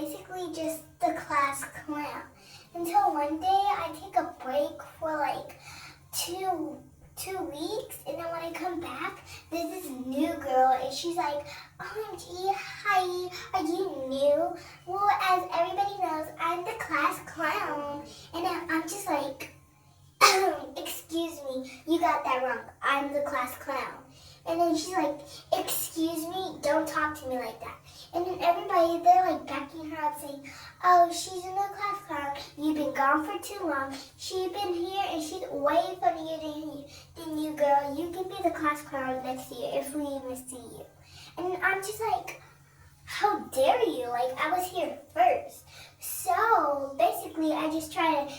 basically just the class clown. Until one day I take a break for like two weeks, and then when I come back, there's this new girl, and she's like, OMG, hi, are you new? Well, as everybody knows, I'm the class clown. And then I'm just like, excuse me, you got that wrong. I'm the class clown. And then she's like, excuse me, don't talk to me like that. And then everybody, they're like backing her up saying, oh, she's a new class clown. You've been gone for too long. She's been here and she's way funnier than you, girl. You can be the class clown next year if we even see you. And I'm just like, how dare you? Like, I was here first. So basically, I just try to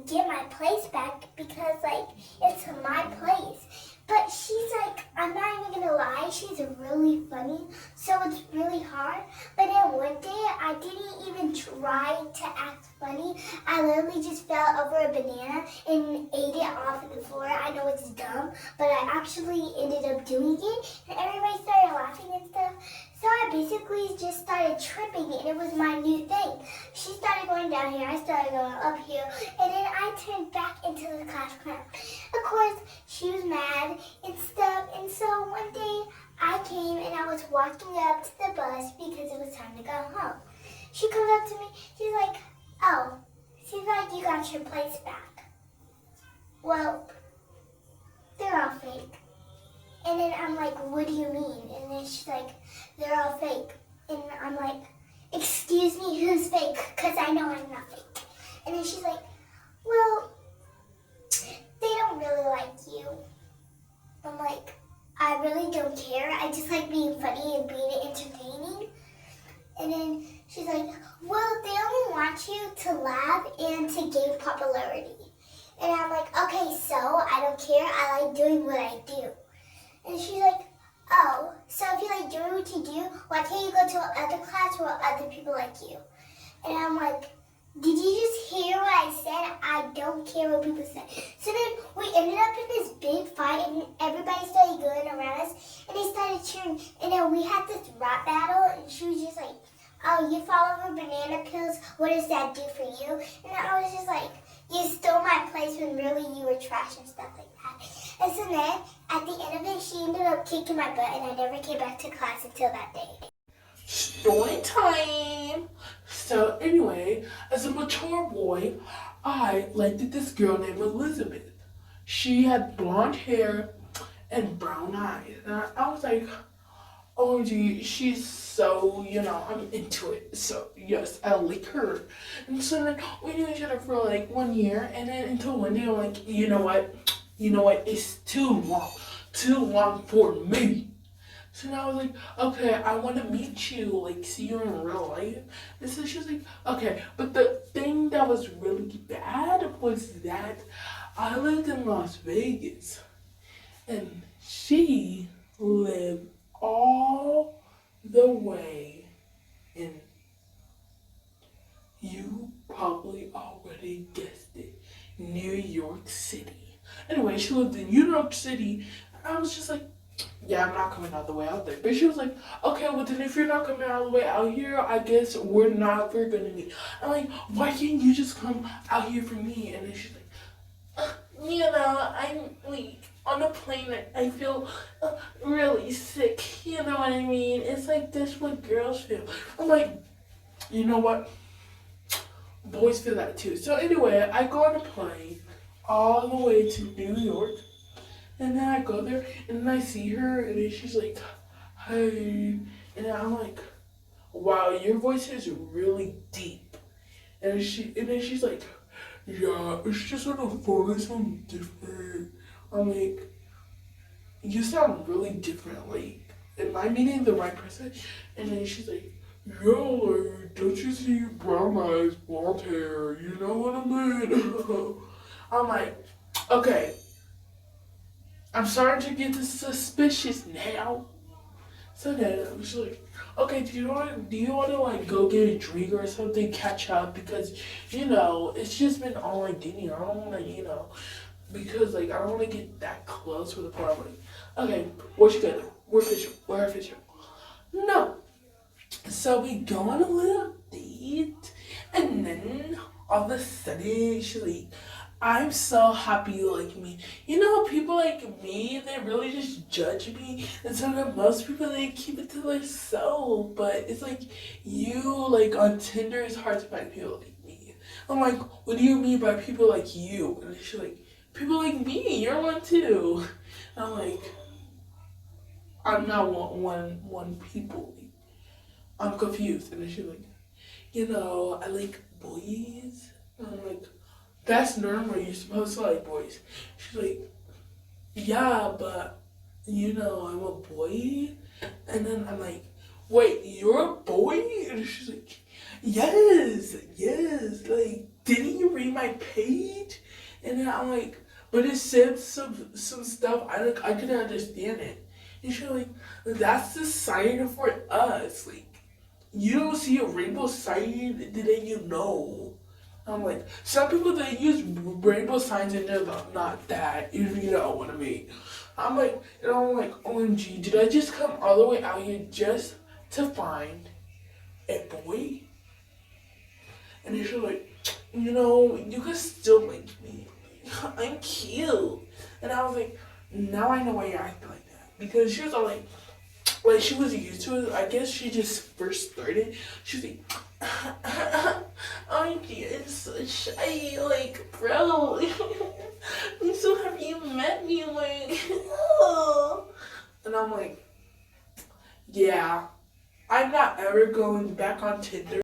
get my place back because like it's my place. But she's like, I'm not even gonna lie, she's really funny, so it's really hard. But then one day, I didn't even try to act funny. I literally just fell over a banana and ate it off of the floor. I know it's dumb, but I actually ended up doing it, and everybody started laughing and stuff. So I basically just started tripping, and it was my new thing. She started going down here, I started going up here, and then I turned back into the class clown. Of course, she was mad and stuff, and so one day I came and I was walking up to the bus because it was time to go home. She comes up to me, she's like, you got your place back. Well, they're all fake. And then I'm like, what do you mean? And then she's like, they're all fake. And I'm like, excuse me, who's fake? Because I know I'm not fake. And then she's like, well, they don't really like you. I'm like, I really don't care. I just like being funny and being entertaining. And then she's like, well, they only want you to laugh and to gain popularity. And I'm like, okay, so I don't care. I like doing what I do. And she's like, oh, so if you like doing what you do, why can't you go to another class where other people like you? And I'm like, did you just hear what I said? I don't care what people say. So then we ended up in this big fight, and everybody started going around us, and they started cheering. And then we had this rap battle, and she was just like, oh, you fall over banana peels, what does that do for you? And I was just like, you stole my place when really you were trash and stuff like that. And so then, at the end of it, she ended up kicking my butt, and I never came back to class until that day. Story time! So anyway, as a mature boy, I liked this girl named Elizabeth. She had blonde hair and brown eyes. And I was like, oh gee, she's so, I'm into it. So yes, I like her. And so then we knew each other for like 1 year, and then until one day I'm like, you know what, it's too long for me. So now I was like, okay, I want to meet you, like, see you in real life. And so she was like, okay. But the thing that was really bad was that I lived in Las Vegas. And she lived all the way in, you probably already guessed it, New York City. Anyway, she lived in New York City. I was just like, yeah, I'm not coming all the way out there. But she was like, okay, well then if you're not coming all the way out here, I guess we're gonna meet. I'm like, why can't you just come out here for me? And then she's like, I'm like on a plane. I feel really sick. You know what I mean? It's like that's what girls feel. I'm like, you know what? Boys feel that too. So anyway, I go on a plane all the way to New York. And then I go there, and then I see her, and then she's like, hey. And then I'm like, wow, your voice is really deep. And then she's like, yeah, it's just on the phone, I sound different. I'm like, you sound really different. Like, am I meeting the right person? And then she's like, yeah, like, don't you see brown eyes, blonde hair, you know what I mean? I'm like, okay. I'm starting to get suspicious now. So then I was like, okay, do you want to like go get a drink or something, catch up, because it's just been all like dating. I don't want to because like I don't want to get that close with the part. Like, okay, what you gonna do? We're official. No. So we go on a little date, and then all of a sudden she's like, I'm so happy you like me. You know, people like me, they really just judge me. And so that most people, they keep it to themselves. But it's like, you, like, on Tinder, it's hard to find people like me. I'm like, what do you mean by people like you? And she's like, people like me, you're one too. And I'm like, I'm not one people. I'm confused. And then she's like, I like boys. And I'm like, that's normal. You're supposed to like boys. She's like, yeah, but I'm a boy. And then I'm like, wait, you're a boy? And she's like, yes, yes. Like, didn't you read my page? And then I'm like, but it said some stuff I couldn't understand it. And she's like, that's the sign for us. Like, you don't see a rainbow sign, then you know. I'm like, some people they use rainbow signs and they're not that, if you know what I mean. I'm like, OMG, did I just come all the way out here just to find a boy? And then she's like, you can still like me. I'm cute. And I was like, now I know why you're acting like that. Because she was all like she was used to it. I guess she just first started. She's like, I'm getting so shy, like, bro. I'm so happy you met me, like, oh. And I'm like, yeah, I'm not ever going back on Tinder.